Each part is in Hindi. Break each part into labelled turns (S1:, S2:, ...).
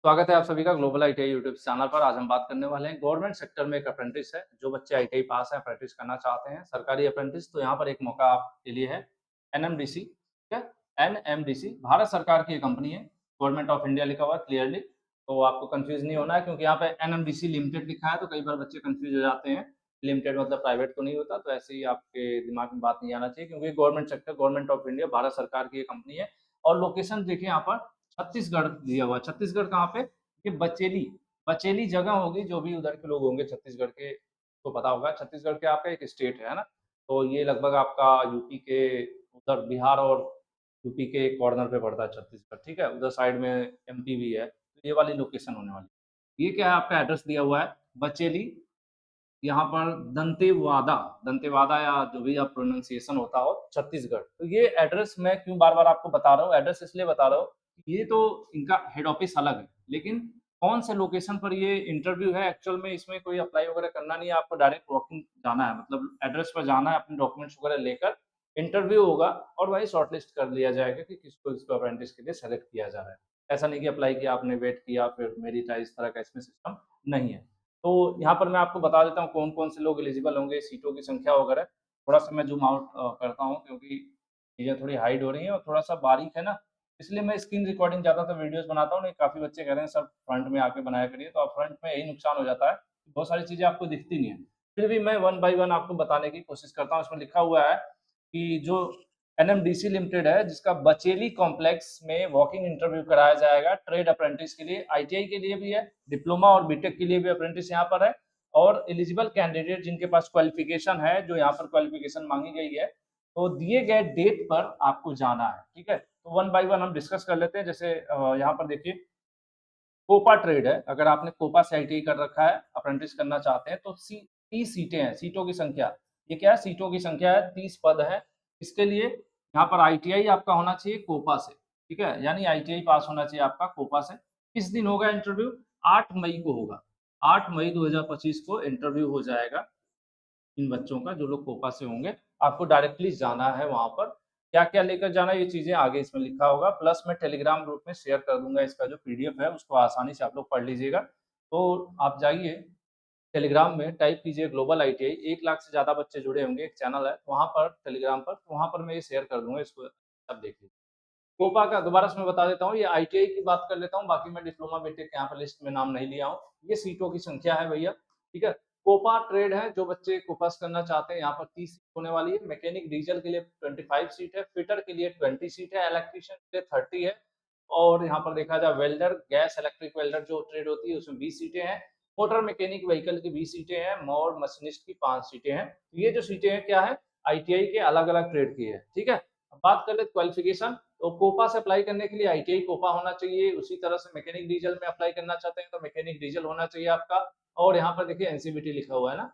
S1: स्वागत है आप सभी का ग्लोबल आईटीआई यूट्यूब चैनल पर। आज हम बात करने वाले हैं गवर्नमेंट सेक्टर में एक अप्रेंटिस है। जो बच्चे आईटीआई पास हैं, अप्रेंटिस करना चाहते हैं, सरकारी अप्रेंटिस, तो यहाँ पर एक मौका आपके लिए है। एनएमडीसी, ठीक है, एनएमडीसी भारत सरकार की एक कंपनी है, गवर्नमेंट ऑफ इंडिया लिखा हुआ है क्लियरली, तो आपको कंफ्यूज नहीं होना है क्योंकि यहाँ पे एनएमडीसी लिमिटेड लिखा है तो कई बार बच्चे कंफ्यूज हो जाते हैं। लिमिटेड मतलब प्राइवेट तो नहीं होता, तो ऐसे ही आपके दिमाग में बात नहीं आना चाहिए क्योंकि government sector, government of India, Bharat सरकार की एक कंपनी है। और लोकेशन देखिए यहाँ पर छत्तीसगढ़ दिया हुआ है। छत्तीसगढ़ कहाँ पे? ये बचेली, बचेली जगह होगी। जो भी उधर के लोग होंगे छत्तीसगढ़ के तो पता होगा, छत्तीसगढ़ के आपका एक स्टेट है ना, तो ये लगभग आपका यूपी के उधर, बिहार और यूपी के एक कॉर्नर पे पड़ता है छत्तीसगढ़, ठीक है, उधर साइड में एमपी भी है, तो ये वाली लोकेशन होने वाली है। ये क्या है, आपका एड्रेस दिया हुआ है बचेली, यहाँ पर दंतेवाड़ा, दंतेवाड़ा या जो भी आप प्रोनाउंसिएशन होता हो, छत्तीसगढ़। तो ये एड्रेस मैं क्यों बार-बार आपको बता रहा हूँ, एड्रेस इसलिए बता रहा हूँ, ये तो इनका हेड ऑफिस अलग है, लेकिन कौन से लोकेशन पर ये इंटरव्यू है, एक्चुअल में इसमें कोई अप्लाई वगैरह करना नहीं है, आपको डायरेक्ट वॉकिंग जाना है, मतलब एड्रेस पर जाना है, अपने डॉक्यूमेंट्स वगैरह लेकर इंटरव्यू होगा और वहीं शॉर्टलिस्ट कर लिया जाएगा कि किसको इसको अप्रेंटिस के लिए सेलेक्ट किया जा रहा है। ऐसा नहीं कि अप्लाई किया आपने, वेट किया, फिर मेरिट आई, इस तरह का इसमें सिस्टम नहीं है। तो यहाँ पर मैं आपको बता देता हूँ कौन-कौन से लोग एलिजिबल होंगे, सीटों की संख्या वगैरह। थोड़ा-सा मैं ज़ूम आउट करता हूँ क्योंकि चीज़ें थोड़ी हाइड हो रही हैं और थोड़ा-सा बारीक है ना, इसलिए मैं स्क्रीन रिकॉर्डिंग ज़्यादातर वीडियोज़ बनाता हूँ। नहीं, काफ़ी बच्चे कह रहे हैं सर फ्रंट में आके बनाया करिए, तो आप फ्रंट में यही नुकसान हो जाता है, बहुत सारी चीज़ें आपको दिखती नहीं है। फिर भी मैं वन बाय वन आपको बताने की कोशिश करता हूँ। इसमें लिखा हुआ है कि जो एनएमडीसी लिमिटेड है, जिसका बचेली कॉम्प्लेक्स में वॉकिंग इंटरव्यू कराया जाएगा ट्रेड अप्रेंटिस के लिए, आईटीआई के लिए भी है, डिप्लोमा और बीटेक के लिए भी अप्रेंटिस यहाँ पर है। और एलिजिबल कैंडिडेट जिनके पास क्वालिफिकेशन है, जो यहाँ पर क्वालिफिकेशन मांगी गई है, तो दिए गए डेट पर आपको जाना है, ठीक है। तो वन बाय वन हम डिस्कस कर लेते हैं। जैसे यहाँ पर देखिए, कोपा ट्रेड है, अगर आपने कोपा से आईटीआई कर रखा है, अप्रेंटिस करना चाहते हैं, तो 30 सीटें हैं, सीटों की संख्या, ये क्या है, सीटों की संख्या है, 30 पद है। इसके लिए यहाँ पर आईटीआई आपका होना चाहिए कोपा से, ठीक है, यानी आईटीआई पास होना चाहिए आपका कोपा से। किस दिन होगा इंटरव्यू? 8 मई को होगा। 8 मई 2025 को इंटरव्यू हो जाएगा इन बच्चों का, जो लोग कोपा से होंगे। आपको डायरेक्टली जाना है वहाँ पर। क्या-क्या लेकर जाना है, ये चीज़ें आगे इसमें लिखा होगा। प्लस मैं टेलीग्राम ग्रुप में शेयर कर दूँगा इसका जो पीडीएफ है, उसको आसानी से आप लोग पढ़ लीजिएगा। तो आप जाइए टेलीग्राम में, टाइप कीजिए ग्लोबल आईटीआई, 1 लाख से ज़्यादा बच्चे जुड़े होंगे, एक चैनल है, वहाँ पर टेलीग्राम पर, तो वहाँ पर मैं ये शेयर कर दूँगा, इसको आप देख लीजिए। कोपा का दोबारा से मैं बता देता हूँ, ये आईटीआई की बात कर लेता हूँ, बाकी मैं डिप्लोमा बीटेक यहाँ पर लिस्ट में नाम नहीं लिया हूँ। ये सीटों की संख्या है भैया, ठीक है। कोपा ट्रेड है, जो बच्चे कोपा से करना चाहते हैं, यहाँ पर 30 सीट होने वाली है। मैकेनिक डीजल के लिए 25 सीट है, फिटर के लिए 20 सीट है, इलेक्ट्रीशियन के लिए 30 है और यहाँ पर देखा जाए वेल्डर, गैस इलेक्ट्रिक वेल्डर जो ट्रेड होती है उसमें 20 सीटें हैं। मोटर मैकेनिक व्हीकल की 20 सीटें हैं और मशीनिस्ट की 5 सीटें हैं। ये जो सीटें हैं क्या है, आईटीआई के अलग-अलग ट्रेड की है, ठीक है। अब बात कर ले क्वालिफिकेशन, तो कोपा से अप्लाई करने के लिए आईटीआई कोपा होना चाहिए। उसी तरह से मैकेनिक डीजल में अप्लाई करना चाहते हैं तो मैकेनिक डीजल होना चाहिए आपका। और यहाँ पर देखिए एनसीवीटी लिखा हुआ है ना,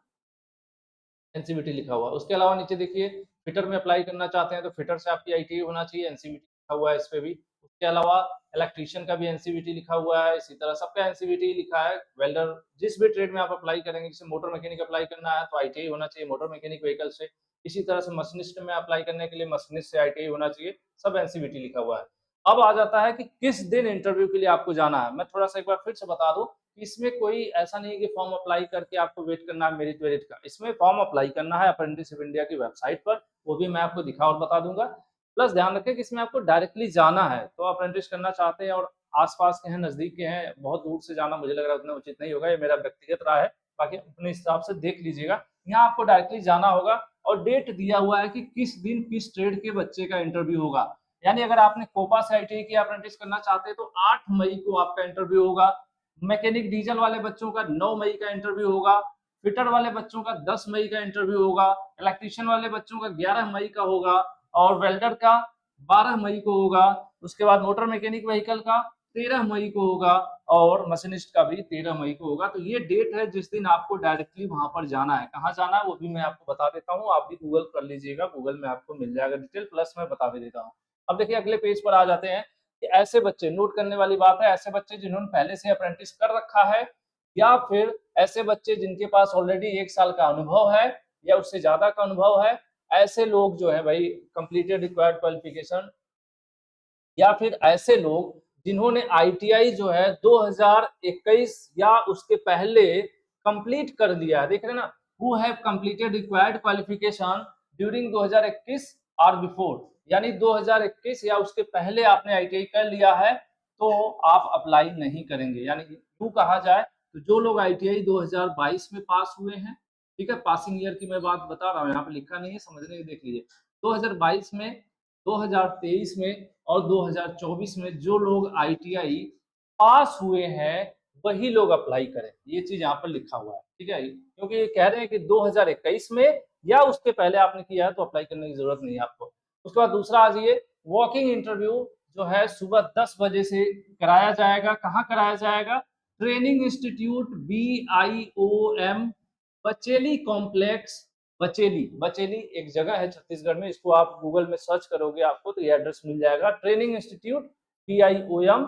S1: एनसीवीटी लिखा हुआ है। उसके अलावा नीचे देखिए, फिटर में अप्लाई करना चाहते हैं तो फिटर से आपकी आईटीआई होना चाहिए, एनसीवीटी लिखा हुआ है इस पे भी। उसके अलावा इलेक्ट्रीशियन का भी एनसीवीटी लिखा हुआ है, इसी तरह सबका एनसीवीटी लिखा है। वेल्डर, जिस भी ट्रेड में आप अप्लाई करेंगे, जैसे मोटर मैकेनिक अप्लाई करना है तो आईटीआई होना चाहिए मोटर मैकेनिक व्हीकल से। इसी तरह से मशीनिस्ट में अप्लाई करने के लिए मशीनिस्ट से आईटीआई होना चाहिए, सब एनसीवीटी लिखा हुआ है। अब आ जाता है कि किस दिन इंटरव्यू के लिए आपको जाना है। मैं थोड़ा-सा एक बार फिर से बता दूँ, इसमें कोई ऐसा नहीं है कि फॉर्म अप्लाई करके आपको वेट करना है मेरिट वेरिट का। इसमें फॉर्म अप्लाई करना है अप्रेंटिसशिप इंडिया की वेबसाइट पर, वो भी मैं आपको दिखा और बता दूँगा। प्लस ध्यान रखें कि इसमें आपको डायरेक्टली जाना है, तो अप्रेंटिस करना चाहते हैं और आस-पास के हैं, नज़दीक के हैं, बहुत दूर से जाना मुझे लग रहा है उतना उचित नहीं होगा, ये मेरा व्यक्तिगत राय है। बाकी अपने हिसाब से देख लीजिएगा। यहाँ आपको डायरेक्टली जाना होगा और डेट दिया हुआ है कि किस दिन किस ट्रेड के बच्चे का इंटरव्यू होगा। यानी अगर आपने कोपा से आईटीआई की अप्रेंटिस करना चाहते हैं तो 8 मई को आपका इंटरव्यू होगा। मैकेनिक डीजल वाले बच्चों का 9 मई का इंटरव्यू होगा, फिटर वाले बच्चों का 10 मई का इंटरव्यू होगा, इलेक्ट्रीशियन वाले बच्चों का 11 मई का होगा और वेल्डर का 12 मई को होगा। उसके बाद मोटर मैकेनिक व्हीकल का 13 मई को होगा और मशीनिस्ट का भी 13 मई को होगा। तो ये डेट है जिस दिन आपको डायरेक्टली वहाँ पर जाना है। कहाँ जाना है वो भी मैं आपको बता देता हूँ, आप भी गूगल कर लीजिएगा, गूगल में आपको मिल जाएगा डिटेल, प्लस मैं बता भी देता हूँ। अब देखिए अगले पेज पर आ जाते हैं कि ऐसे बच्चे, नोट करने वाली बात है, ऐसे बच्चे जिन्होंने पहले से अप्रेंटिस कर रखा है या फिर ऐसे बच्चे जिनके पास ऑलरेडी 1 साल का अनुभव है या उससे ज़्यादा का अनुभव है, ऐसे लोग जो है भाई कंप्लीटेड रिक्वायर्ड क्वालिफिकेशन, या फिर ऐसे लोग जिन्होंने आईटीआई जो है 2021 या उसके पहले कंप्लीट कर लिया है, देख रहे हैं ना, who have completed required qualification during 2021 और बिफोर, यानी 2021 या उसके पहले आपने आईटीआई कर लिया है तो आप अप्लाई नहीं करेंगे। यानी यूं कहा जाए तो जो लोग आईटीआई 2022 में पास हुए हैं, ठीक है, पासिंग ईयर की मैं बात बता रहा हूँ, यहाँ पे लिखा नहीं है, समझने की देख लीजिए, 2022 में, 2023 में और 2024 में जो लोग आईटीआई पास हुए हैं वही लोग अप्लाई करें, ये चीज यहाँ पर लिखा हुआ है, ठीक है, क्योंकि ये कह रहे हैं कि 2021 में या उसके पहले आपने किया है तो अप्लाई करने की जरूरत नहीं है आपको। उसके बाद दूसरा आ जाइए, वॉकिंग इंटरव्यू जो है सुबह 10 बजे से कराया जाएगा। कहाँ कराया जाएगा? Training institute BIOM Bacheli complex, Bacheli, Bacheli एक जगह है छत्तीसगढ़ में, इसको आप गूगल में सर्च करोगे आपको तो ये एड्रेस मिल जाएगा, training institute BIOM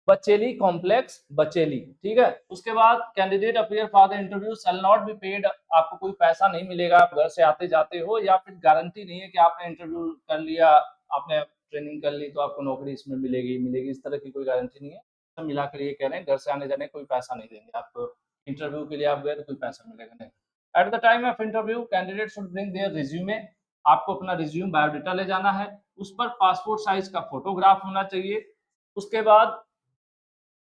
S1: Bacheli complex, Bacheli, ठीक है। उसके बाद candidate appear for the interview shall not be paid, आपको कोई पैसा नहीं मिलेगा, आप घर से आते जाते हो, या फिर गारंटी नहीं है कि आपने इंटरव्यू कर लिया, आपने ट्रेनिंग कर ली तो आपको नौकरी इसमें मिलेगी मिलेगी, इस तरह की कोई गारंटी नहीं है। सब मिलाकर ये कह रहे हैं घर से आने जाने कोई पैसा नहीं देंगे आपको, इंटरव्यू के लिए आप गए तो कोई पैसा मिलेगा नहीं। At the time of interview candidate should bring their resume, आपको अपना रिज्यूम बायोडाटा ले जाना है, उस पर पासपोर्ट साइज का फोटोग्राफ होना चाहिए। उसके बाद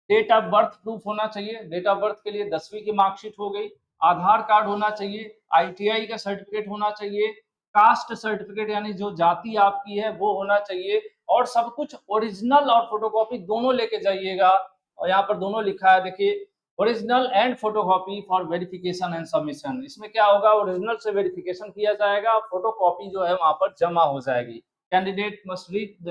S1: डेट ऑफ बर्थ प्रूफ होना चाहिए, डेट ऑफ बर्थ के लिए 10वीं की मार्कशीट हो गई, आधार कार्ड होना चाहिए, आईटीआई का सर्टिफिकेट होना चाहिए, कास्ट सर्टिफिकेट यानी जो जाति आपकी है वो होना चाहिए, और सब कुछ ओरिजिनल और फोटोकॉपी दोनों लेके जाइएगा। और यहाँ पर दोनों लिखा है, देखिए, original and photocopy for verification and submission. इसमें क्या होगा, ओरिजिनल से वेरिफिकेशन किया जाएगा, फोटोकॉपी जो है वहां पर जमा हो जाएगी। Candidate must reach the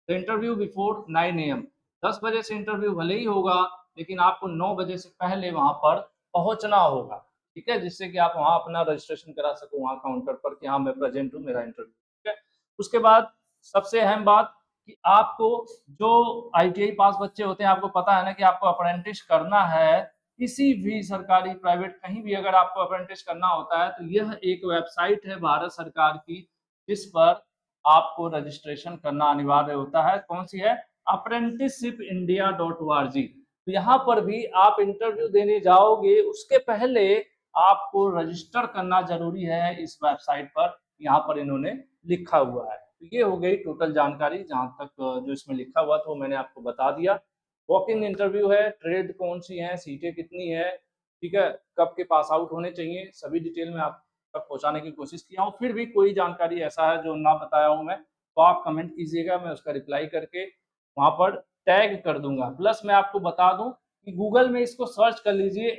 S1: interview before 9 AM, 10 बजे से इंटरव्यू भले ही होगा लेकिन आपको 9 बजे से पहले वहां पर पहुंचना होगा, ठीक है, जिससे कि आप वहां अपना रजिस्ट्रेशन करा सको वहां काउंटर पर कि हाँ मैं प्रेजेंट हूँ, मेरा इंटरव्यू, ठीक है। उसके बाद सबसे अहम बात कि आपको, जो आईटीआई पास बच्चे होते हैं, आपको पता है ना कि आपको अप्रेंटिस करना है किसी भी सरकारी प्राइवेट कहीं भी, अगर आपको अप्रेंटिस करना होता है तो यह एक वेबसाइट है भारत सरकार की जिस पर आपको रजिस्ट्रेशन करना अनिवार्य होता है। कौन सी है? apprenticeshipindia.org। तो यहाँ पर भी आप इंटरव्यू देने जाओगे उसके पहले आपको रजिस्टर करना जरूरी है इस वेबसाइट पर, यहाँ पर इन्होंने लिखा हुआ है। तो ये हो गई टोटल जानकारी, जहाँ तक जो इसमें लिखा हुआ था वो मैंने आपको बता दिया। वॉक इन इंटरव्यू है, ट्रेड कौन सी है, सीटें कितनी है, ठीक है, कब के पास आउट होने चाहिए, सभी डिटेल में आप तक पहुंचाने की कोशिश किया हूँ। फिर भी कोई जानकारी ऐसा है जो ना बताया हूँ मैं, तो आप कमेंट कीजिएगा, मैं उसका रिप्लाई करके वहां पर टैग कर दूंगा। प्लस मैं आपको बता दूं कि गूगल में इसको सर्च कर लीजिए,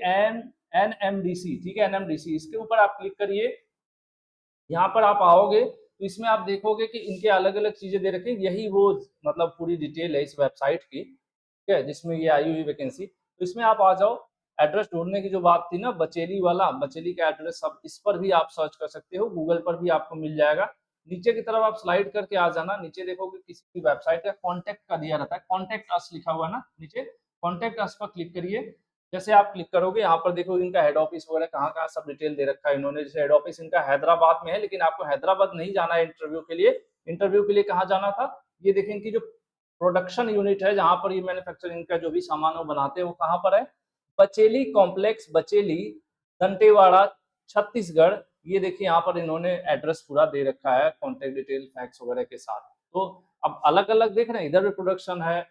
S1: NMDC, ठीक है, NMDC, इसके ऊपर आप क्लिक करिए। यहाँ पर आप आओगे तो इसमें आप देखोगे कि इनके अलग अलग चीजें दे रखी, यही वो मतलब पूरी डिटेल है इस वेबसाइट की, ठीक है, जिसमें ये आई हुई वैकेंसी। तो इसमें आप आ जाओ, एड्रेस ढूंढने की जो बात थी ना, बचेली वाला, बचेली का एड्रेस, सब इस पर भी आप सर्च कर सकते हो, गूगल पर भी आपको मिल जाएगा। नीचे की तरफ आप स्लाइड करके आ जाना, नीचे देखोगे किसी की वेबसाइट है, कॉन्टेक्ट का दिया रहता है, कॉन्टेक्ट अस लिखा हुआ है ना नीचे, कॉन्टेक्ट अस पर क्लिक करिए। जैसे आप क्लिक करोगे यहाँ पर देखो इनका हेड ऑफिस वगैरह कहाँ कहाँ सब डिटेल दे रखा है इन्होंने। जैसे हेड ऑफिस इनका हैदराबाद में है, लेकिन आपको हैदराबाद नहीं जाना है इंटरव्यू के लिए। इंटरव्यू के लिए कहाँ जाना था, ये देखें, इनकी जो प्रोडक्शन यूनिट है जहां पर ये मैन्युफैक्चरिंग का जो भी सामान वो बनाते हैं वो कहाँ पर है, बचेली कॉम्प्लेक्स, बचेली, दंतेवाड़ा, छत्तीसगढ़। ये देखिए यहाँ पर इन्होंने एड्रेस पूरा दे रखा है, कॉन्टेक्ट डिटेल फैक्स वगैरह के साथ। तो अब अलग अलग देख रहे हैं, इधर भी प्रोडक्शन है,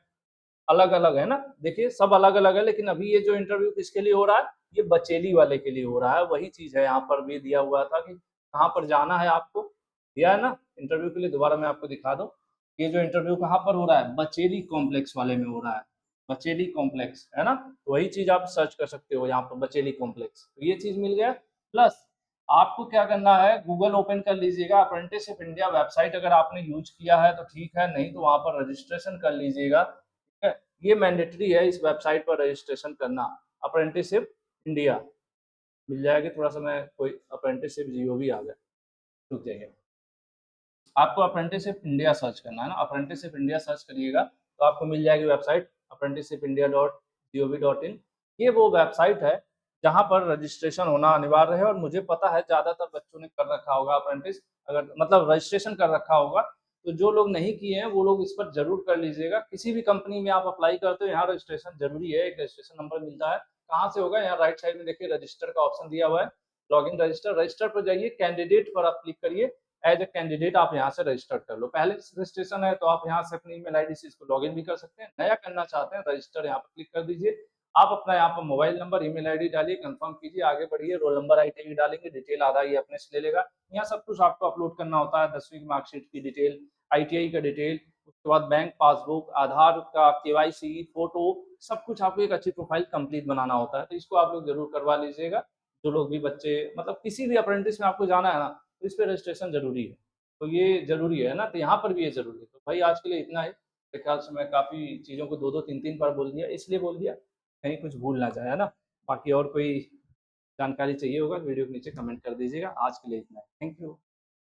S1: अलग अलग है ना, देखिए सब अलग अलग है, लेकिन अभी ये जो इंटरव्यू किसके लिए हो रहा है, ये बचेली वाले के लिए हो रहा है। वही चीज है यहाँ पर भी दिया हुआ था कि कहाँ पर जाना है आपको, दिया है ना इंटरव्यू के लिए। दोबारा मैं आपको दिखा दूं, ये जो इंटरव्यू कहाँ पर हो रहा है, बचेली कॉम्प्लेक्स वाले में हो रहा है, बचेली कॉम्प्लेक्स है ना, तो वही चीज आप सर्च कर सकते हो यहाँ पर, बचेली कॉम्प्लेक्स। तो ये चीज मिल गया। प्लस आपको क्या करना है, गूगल ओपन कर लीजिएगा, अप्रेंटिसशिप इंडिया वेबसाइट अगर आपने यूज किया है तो ठीक है, नहीं तो वहां पर रजिस्ट्रेशन कर लीजिएगा, ठीक है। ये मैंडेटरी है इस वेबसाइट पर रजिस्ट्रेशन करना, अप्रेंटिसशिप इंडिया मिल जाएगी। थोड़ा सा मैं कोई अप्रेंटिसशिप जियो भी आ गया, रुक जाइए, आपको अप्रेंटिसशिप इंडिया सर्च करना है ना, अप्रेंटिसशिप इंडिया सर्च करिएगा तो आपको मिल जाएगी वेबसाइट apprenticeshipiindia.gov.in। ये वो वेबसाइट है जहाँ पर रजिस्ट्रेशन होना अनिवार्य है, और मुझे पता है ज़्यादातर बच्चों ने कर रखा होगा अप्रेंटिस, अगर मतलब रजिस्ट्रेशन कर रखा होगा। तो जो लोग नहीं किए हैं वो लोग इस पर जरूर कर लीजिएगा। किसी भी कंपनी में आप अप्लाई करते हो, यहाँ रजिस्ट्रेशन जरूरी है, एक रजिस्ट्रेशन नंबर मिलता है। कहाँ से होगा, यहाँ राइट साइड में देखिए रजिस्टर का ऑप्शन दिया हुआ है, लॉगिन रजिस्टर। रजिस्टर पर जाइए, कैंडिडेट पर आप क्लिक करिए, एज ए कैंडिडेट आप यहाँ से रजिस्टर कर लो। पहले रजिस्ट्रेशन है तो आप यहाँ से अपनी ईमेल आईडी से इसको लॉगिन भी कर सकते हैं। नया करना चाहते हैं, रजिस्टर यहाँ पर क्लिक कर दीजिए। आप अपना यहाँ पर मोबाइल नंबर, ईमेल आईडी डालिए, कंफर्म कीजिए, आगे बढ़िए। रोल नंबर, आईटीआई डालेंगे, डिटेल आधा ये अपने से ले लेगा। यहाँ सब कुछ आपको अपलोड करना होता है, 10वीं की मार्कशीट की डिटेल, आईटीआई का डिटेल, उसके बाद बैंक पासबुक, आधार का केवाईसी, फोटो, सब कुछ आपको एक अच्छी प्रोफाइल कंप्लीट बनाना होता है। तो इसको आप लोग जरूर करवा लीजिएगा। जो लोग भी बच्चे, मतलब किसी भी अप्रेंटिस में आपको जाना है ना, तो इस पर रजिस्ट्रेशन जरूरी है। तो ये जरूरी है ना, तो यहाँ पर भी ये जरूरी है। तो भाई आज के लिए इतना है। मेरे ख्याल से मैं काफ़ी चीज़ों को 2-2 3-3 बार बोल दिया, इसलिए बोल दिया कहीं कुछ भूल ना जाए, है ना। बाकी और कोई जानकारी चाहिए होगा वीडियो के नीचे कमेंट कर दीजिएगा। आज के लिए इतना है। Thank you.